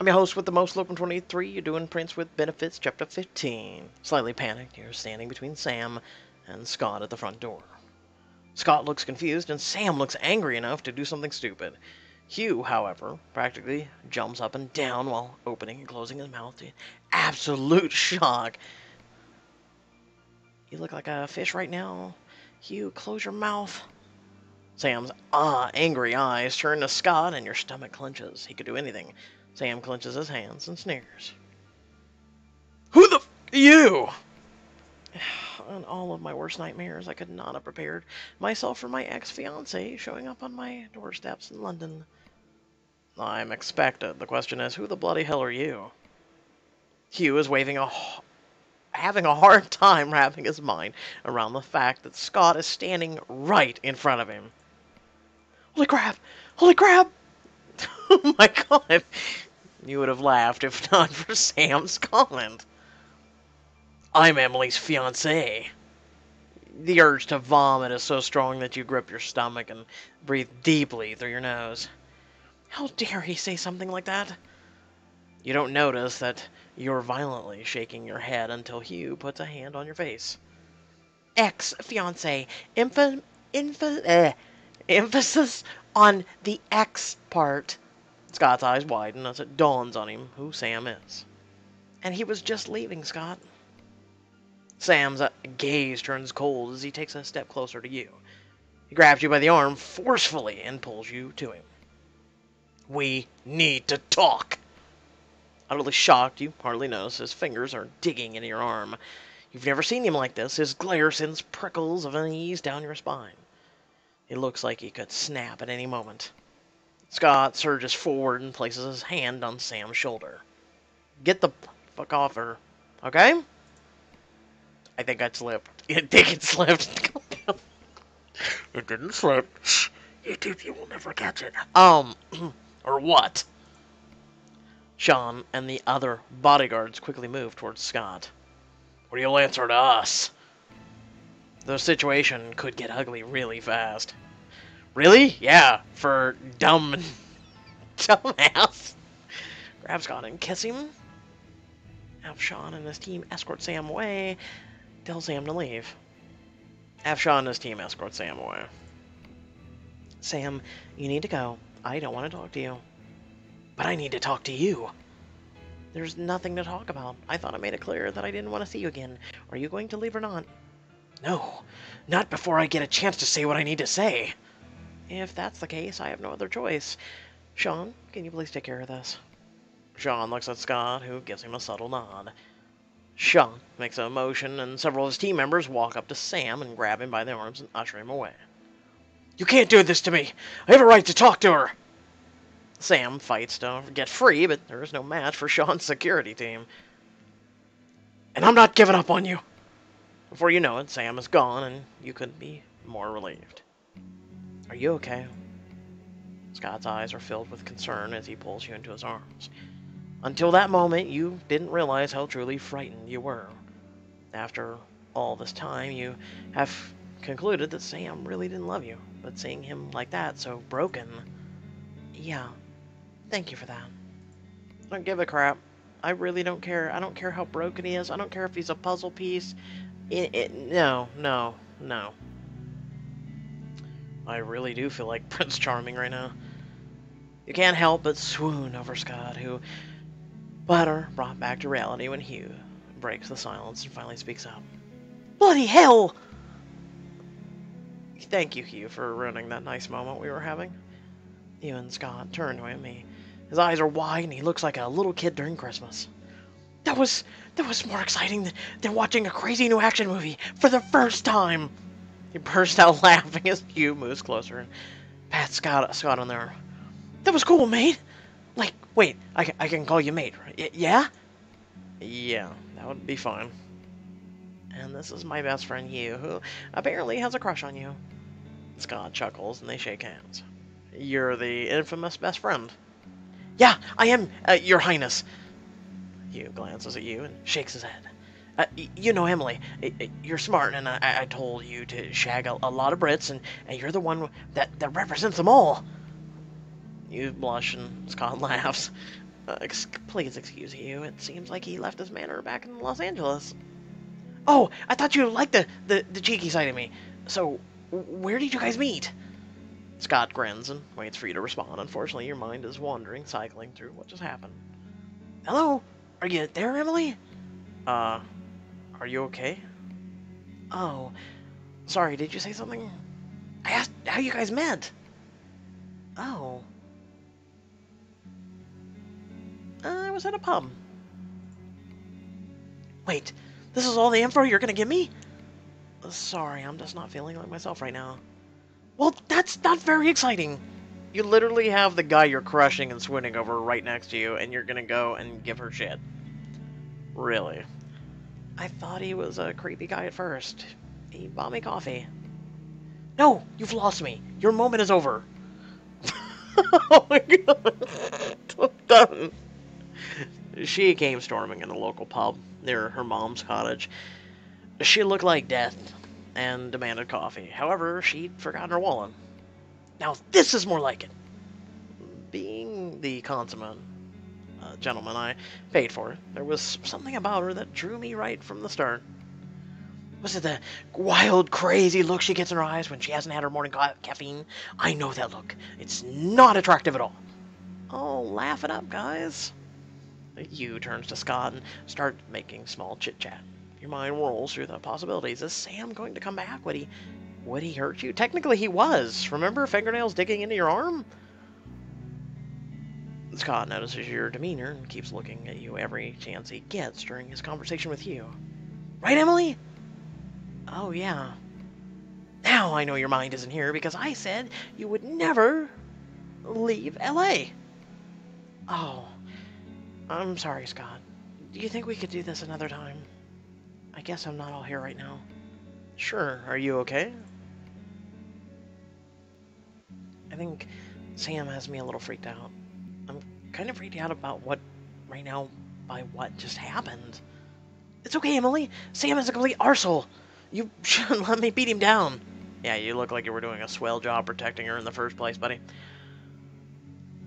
I'm your host with the most, Logan 23. You're doing Prince with Benefits, Chapter 15. Slightly panicked, you're standing between Sam and Scott at the front door. Scott looks confused, and Sam looks angry enough to do something stupid. Hugh, however, practically jumps up and down while opening and closing his mouth in absolute shock. You look like a fish right now. Hugh, close your mouth. Sam's angry eyes turn to Scott, and your stomach clenches. He could do anything. Sam clenches his hands and sneers. Who the f you? In all of my worst nightmares, I could not have prepared myself for my ex-fiancé showing up on my doorsteps in London. I'm expected. The question is, who the bloody hell are you? Hugh is having a hard time wrapping his mind around the fact that Scott is standing right in front of him. Holy crap! Holy crap! Oh my god! You would have laughed if not for Sam's comment. I'm Emily's fiancé. The urge to vomit is so strong that you grip your stomach and breathe deeply through your nose. How dare he say something like that? You don't notice that you're violently shaking your head until Hugh puts a hand on your face. Ex-fiancé. Emphasis on the X part. Scott's eyes widen as it dawns on him who Sam is. And he was just leaving, Scott. Sam's gaze turns cold as he takes a step closer to you. He grabs you by the arm forcefully and pulls you to him. We need to talk. Utterly shocked, you hardly notice his fingers are digging into your arm. You've never seen him like this. His glare sends prickles of unease down your spine. It looks like he could snap at any moment. Scott surges forward and places his hand on Sam's shoulder. Get the fuck off her, okay? I think I slipped. I think it slipped. It didn't slip. You will never catch it. Or what? Sean and the other bodyguards quickly move towards Scott. Or you'll answer to us. The situation could get ugly really fast. Really? Yeah, for dumbass. Grab Scott and kiss him. Have Sean and his team escort Sam away. Tell Sam to leave. Have Sean and his team escort Sam away. Sam, you need to go. I don't want to talk to you. But I need to talk to you. There's nothing to talk about. I thought I made it clear that I didn't want to see you again. Are you going to leave or not? No, not before I get a chance to say what I need to say. If that's the case, I have no other choice. Sean, can you please take care of this? Sean looks at Scott, who gives him a subtle nod. Sean makes a motion, and several of his team members walk up to Sam and grab him by the arms and usher him away. You can't do this to me! I have a right to talk to her! Sam fights to get free, but there is no match for Sean's security team. And I'm not giving up on you! Before you know it, Sam is gone, and you couldn't be more relieved. Are you okay? Scott's eyes are filled with concern as he pulls you into his arms. Until that moment, you didn't realize how truly frightened you were. After all this time, you have concluded that Sam really didn't love you. But seeing him like that, so broken... Yeah, thank you for that. I don't give a crap. I really don't care. I don't care how broken he is. I don't care if he's a puzzle piece. No. I really do feel like Prince Charming right now. You can't help but swoon over Scott, who... But are brought back to reality when Hugh breaks the silence and finally speaks up. Bloody hell! Thank you, Hugh, for ruining that nice moment we were having. Hugh and Scott turn to him. His eyes are wide and he looks like a little kid during Christmas. That was more exciting than watching a crazy new action movie for the first time. He bursts out laughing as Hugh moves closer and pats Scott on the arm. That was cool, mate. Like, wait, I can call you mate, right? Yeah? Yeah, that would be fine. And this is my best friend Hugh, who apparently has a crush on you. Scott chuckles and they shake hands. You're the infamous best friend. Yeah, I am, Your Highness. Hugh glances at you and shakes his head. You know, Emily, you're smart, and I told you to shag a lot of Brits, and you're the one that represents them all. You blush, and Scott laughs. Please excuse you. It seems like he left his manor back in Los Angeles. Oh, I thought you liked the cheeky side of me. So, where did you guys meet? Scott grins and waits for you to respond. Unfortunately, your mind is wandering, cycling through what just happened. Hello? Are you there, Emily? Are you okay? Oh, sorry, did you say something? I asked how you guys met. Oh. I was at a pub. Wait, this is all the info you're gonna give me? Sorry, I'm just not feeling like myself right now. Well, that's not very exciting. You literally have the guy you're crushing and swooning over right next to you, and you're gonna go and give her shit. Really? I thought he was a creepy guy at first. He bought me coffee. No, you've lost me. Your moment is over. Oh my god. I'm done. She came storming in a local pub near her mom's cottage. She looked like death and demanded coffee. However, she'd forgotten her wallet. Now this is more like it. Being the consummate gentleman I paid for, there was something about her that drew me right from the start. Was it the wild, crazy look she gets in her eyes when she hasn't had her morning caffeine? I know that look. It's not attractive at all. Oh, laugh it up, guys. You turns to Scott and start making small chit-chat. Your mind rolls through the possibilities. Is Sam going to come back? Would he hurt you? Technically, he was. Remember fingernails digging into your arm? Scott notices your demeanor and keeps looking at you every chance he gets during his conversation with you. Right, Emily? Oh, yeah. Now I know your mind isn't here because I said you would never leave L.A. Oh, I'm sorry, Scott. Do you think we could do this another time? I guess I'm not all here right now. Sure. Are you okay? I think Sam has me a little freaked out. I'm kind of freaked out about what, right now, by what just happened. It's okay, Emily. Sam is a complete arsehole. You shouldn't let me beat him down. Yeah, you look like you were doing a swell job protecting her in the first place, buddy.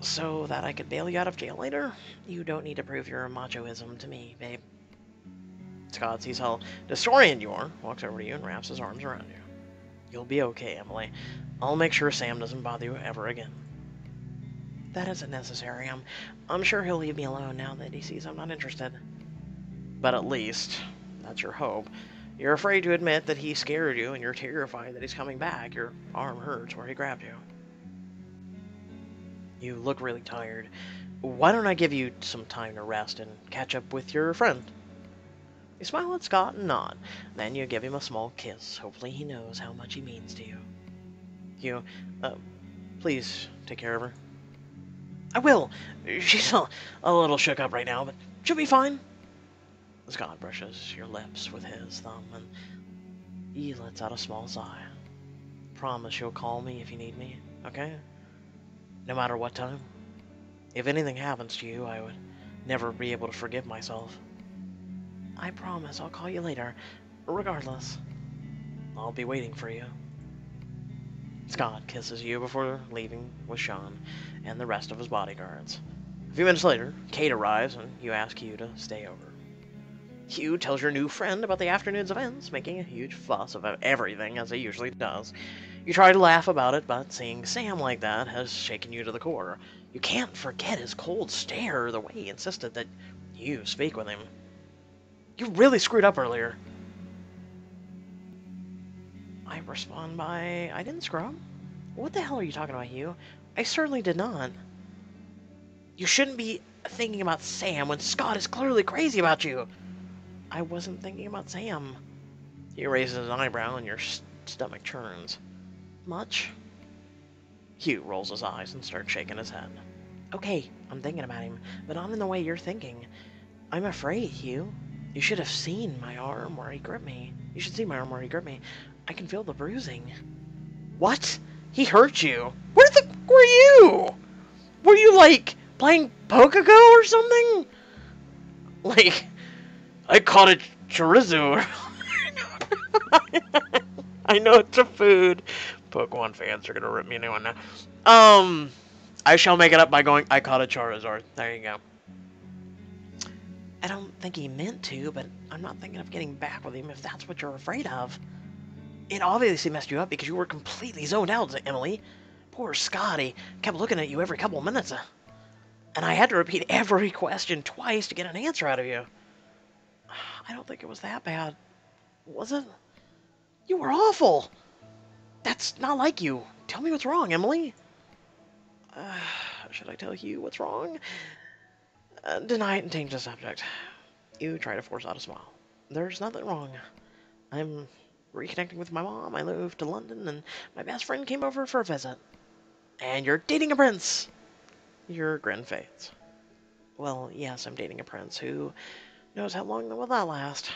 So that I could bail you out of jail later? You don't need to prove your machoism to me, babe. Scott sees how disoriented you are, walks over to you and wraps his arms around you. You'll be okay, Emily. I'll make sure Sam doesn't bother you ever again. That isn't necessary. I'm sure he'll leave me alone now that he sees I'm not interested. But at least, that's your hope. You're afraid to admit that he scared you, and you're terrified that he's coming back. Your arm hurts where he grabbed you. You look really tired. Why don't I give you some time to rest and catch up with your friend? You smile at Scott and nod. Then you give him a small kiss. Hopefully he knows how much he means to you. You, please take care of her. I will. She's a little shook up right now, but she'll be fine. Scott brushes your lips with his thumb, and he lets out a small sigh. Promise you'll call me if you need me, okay? No matter what time. If anything happens to you, I would never be able to forgive myself. I promise I'll call you later, regardless. I'll be waiting for you. Scott kisses you before leaving with Sean and the rest of his bodyguards. A few minutes later, Kate arrives and you ask Hugh to stay over. Hugh tells your new friend about the afternoon's events, making a huge fuss about everything, as he usually does. You try to laugh about it, but seeing Sam like that has shaken you to the core. You can't forget his cold stare, the way he insisted that you speak with him. You really screwed up earlier. I respond by, I didn't screw up. What the hell are you talking about, Hugh? I certainly did not. You shouldn't be thinking about Sam when Scott is clearly crazy about you. I wasn't thinking about Sam. He raises an eyebrow and your stomach churns. Much? Hugh rolls his eyes and starts shaking his head. Okay, I'm thinking about him, but not in the way you're thinking. I'm afraid, Hugh. You should have seen my arm where he gripped me. You should see my arm where he gripped me. I can feel the bruising. What? He hurt you? Where the were you? Were you, like, playing Pokégo or something? Like, I caught a chorizo. I know it's a food. Pokemon fans are gonna rip me a new one now. I shall make it up by going, I caught a Charizard. There you go. I don't think he meant to, but I'm not thinking of getting back with him if that's what you're afraid of. It obviously messed you up because you were completely zoned out, Emily. Poor Scotty kept looking at you every couple of minutes, and I had to repeat every question twice to get an answer out of you. I don't think it was that bad, was it? You were awful. That's not like you. Tell me what's wrong, Emily. Uh, should I tell you what's wrong? Deny it and change the subject. You try to force out a smile. There's nothing wrong. I'm reconnecting with my mom. I moved to London, and my best friend came over for a visit. And you're dating a prince. Your grin fades. Well, yes, I'm dating a prince. Who knows how long will that last?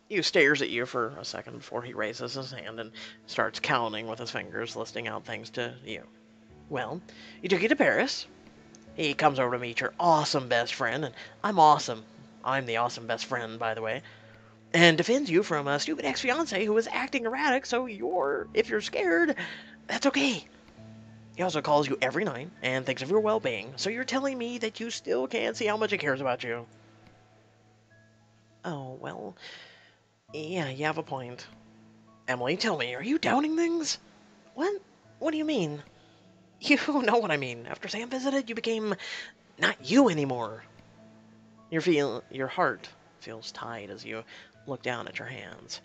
He stares at you for a second before he raises his hand and starts counting with his fingers, listing out things to you. Well, he took you to Paris. He comes over to meet your awesome best friend, and I'm awesome. I'm the awesome best friend, by the way. And defends you from a stupid ex-fiancé who is acting erratic, so if you're scared, that's okay. He also calls you every night and thinks of your well-being, so you're telling me that you still can't see how much he cares about you. Oh, well, yeah, you have a point. Emily, tell me, are you doubting things? What? What do you mean? You know what I mean. After Sam visited, you became not you anymore. Your heart feels tight as you look down at your hands.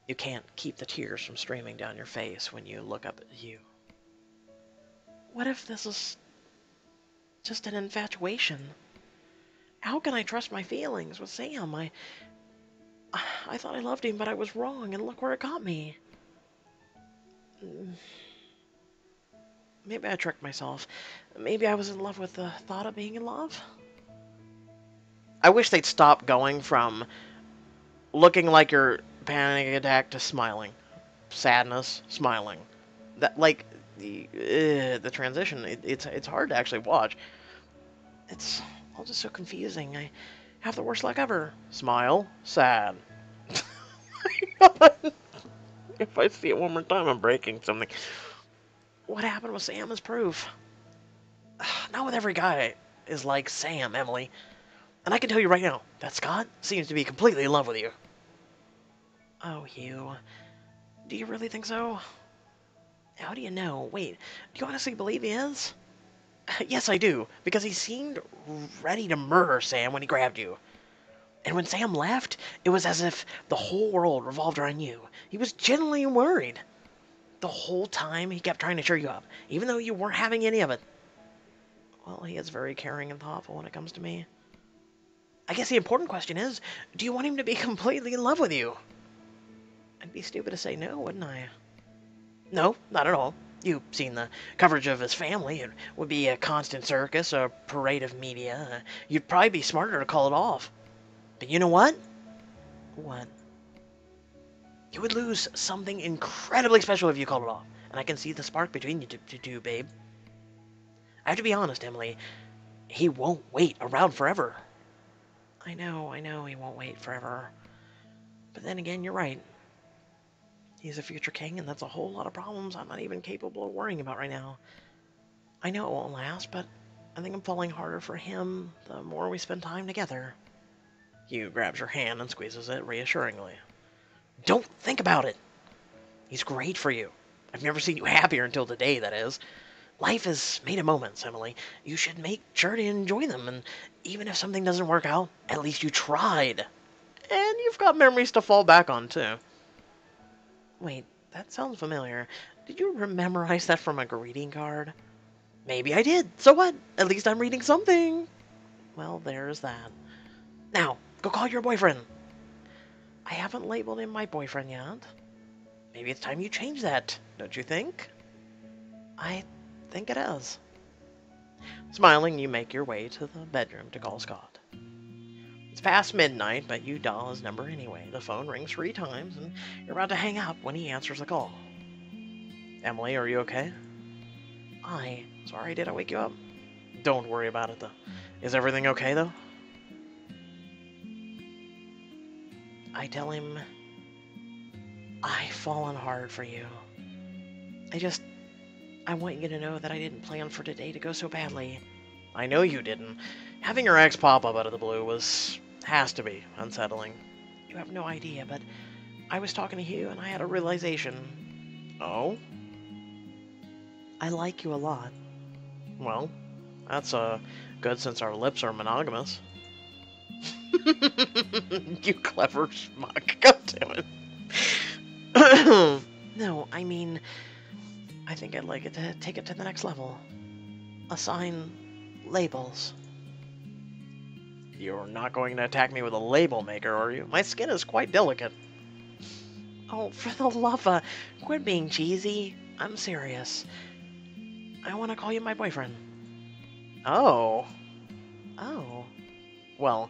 You can't keep the tears from streaming down your face when you look up at you. What if this is just an infatuation? How can I trust my feelings with Sam? I thought I loved him, but I was wrong, and look where it got me. Maybe I tricked myself. Maybe I was in love with the thought of being in love. I wish they'd stop going from looking like you're panic attack to smiling. Sadness, smiling. That, like, the transition, it's hard to actually watch. It's all just so confusing. I have the worst luck ever. Smile, sad. If I see it one more time, I'm breaking something. What happened with Sam is proof. Not with every guy is like Sam, Emily. And I can tell you right now that Scott seems to be completely in love with you. Oh, Hugh. Do you really think so? How do you know? Wait, do you honestly believe he is? Yes, I do, because he seemed ready to murder Sam when he grabbed you. And when Sam left, it was as if the whole world revolved around you. He was genuinely worried. The whole time, he kept trying to cheer you up, even though you weren't having any of it. Well, he is very caring and thoughtful when it comes to me. I guess the important question is, do you want him to be completely in love with you? I'd be stupid to say no, wouldn't I? No, not at all. You've seen the coverage of his family. It would be a constant circus, a parade of media. You'd probably be smarter to call it off. But you know what? What? You would lose something incredibly special if you called it off. And I can see the spark between you two, babe. I have to be honest, Emily. He won't wait around forever. I know he won't wait forever. But then again, you're right. He's a future king, and that's a whole lot of problems I'm not even capable of worrying about right now. I know it won't last, but I think I'm falling harder for him the more we spend time together. Hugh grabs your hand and squeezes it reassuringly. Don't think about it. He's great for you. I've never seen you happier until today, that is. Life is made of moments, Emily. You should make sure to enjoy them, and even if something doesn't work out, at least you tried. And you've got memories to fall back on, too. Wait, that sounds familiar. Did you memorize that from a greeting card? Maybe I did. So what? At least I'm reading something. Well, there's that. Now, go call your boyfriend. I haven't labeled him my boyfriend yet. Maybe it's time you change that, don't you think? I think it is. Smiling, you make your way to the bedroom to call Scott. It's past midnight, but you dial his number anyway. The phone rings 3 times, and you're about to hang up when he answers the call. Emily, are you okay? Hi. Sorry, did I wake you up? Don't worry about it, though. Is everything okay, though? I tell him I've fallen hard for you. I want you to know that I didn't plan for today to go so badly. I know you didn't. Having your ex pop up out of the blue has to be unsettling. You have no idea, but I was talking to you and I had a realization. Oh? I like you a lot. Well, that's good since our lips are monogamous. You clever schmuck. Go to it. No, I mean, I think I'd like it to take it to the next level. Assign labels. You're not going to attack me with a label maker, are you? My skin is quite delicate. Oh, for the love of... Quit being cheesy. I'm serious. I want to call you my boyfriend. Oh. Oh. Well,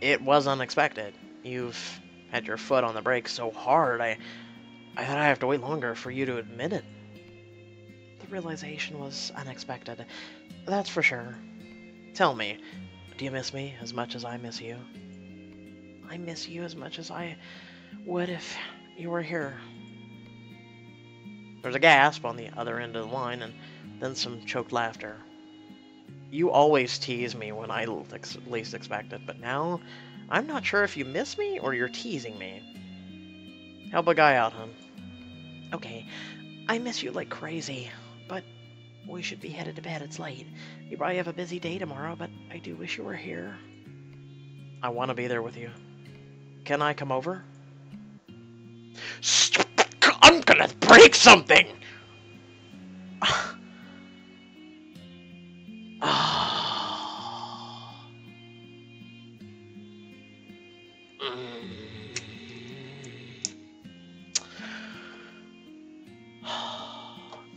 it was unexpected. You've had your foot on the brake so hard, I thought I'd have to wait longer for you to admit it. The realization was unexpected. That's for sure. Tell me, do you miss me as much as I miss you? I miss you as much as I would if you were here. There's a gasp on the other end of the line, and then some choked laughter. You always tease me when I least expect it, but now I'm not sure if you miss me or you're teasing me. Help a guy out, hon. Okay, I miss you like crazy, but we should be headed to bed. It's late. You probably have a busy day tomorrow, but I do wish you were here. I want to be there with you. Can I come over? I'm gonna break something!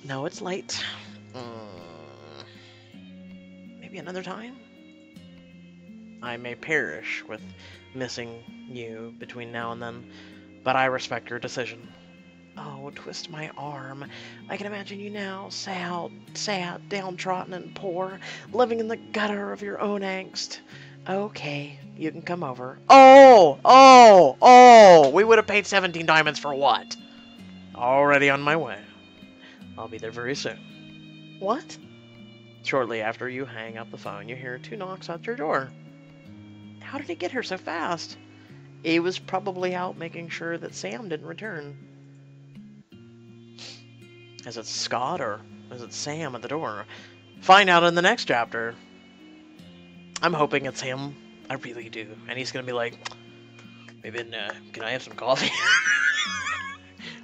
No, it's late. Maybe another time? I may perish with missing you between now and then, but I respect your decision. Oh, twist my arm. I can imagine you now, sad, downtrodden and poor, living in the gutter of your own angst. Okay, you can come over. Oh! We would have paid 17 diamonds for what? Already on my way. I'll be there very soon. What? Shortly after you hang up the phone, you hear 2 knocks at your door. How did he get here so fast? He was probably out making sure that Sam didn't return. Is it Scott or is it Sam at the door? Find out in the next chapter. I'm hoping it's him. I really do. And he's gonna be like, maybe, can I have some coffee?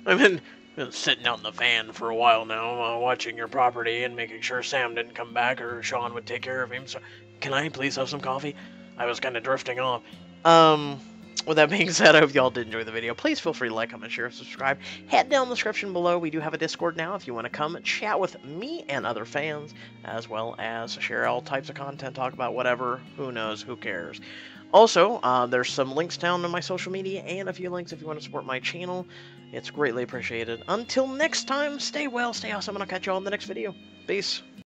I've been sitting out in the van for a while now, watching your property and making sure Sam didn't come back or Sean would take care of him. So, can I please have some coffee? I was kind of drifting off. With that being said, I hope y'all did enjoy the video. Please feel free to like, comment, share, and subscribe. Head down in the description below. We do have a Discord now if you want to come and chat with me and other fans, as well as share all types of content, talk about whatever, who knows, who cares. Also, there's some links down to my social media and a few links if you want to support my channel. It's greatly appreciated. Until next time, stay well, stay awesome, and I'll catch you all in the next video. Peace.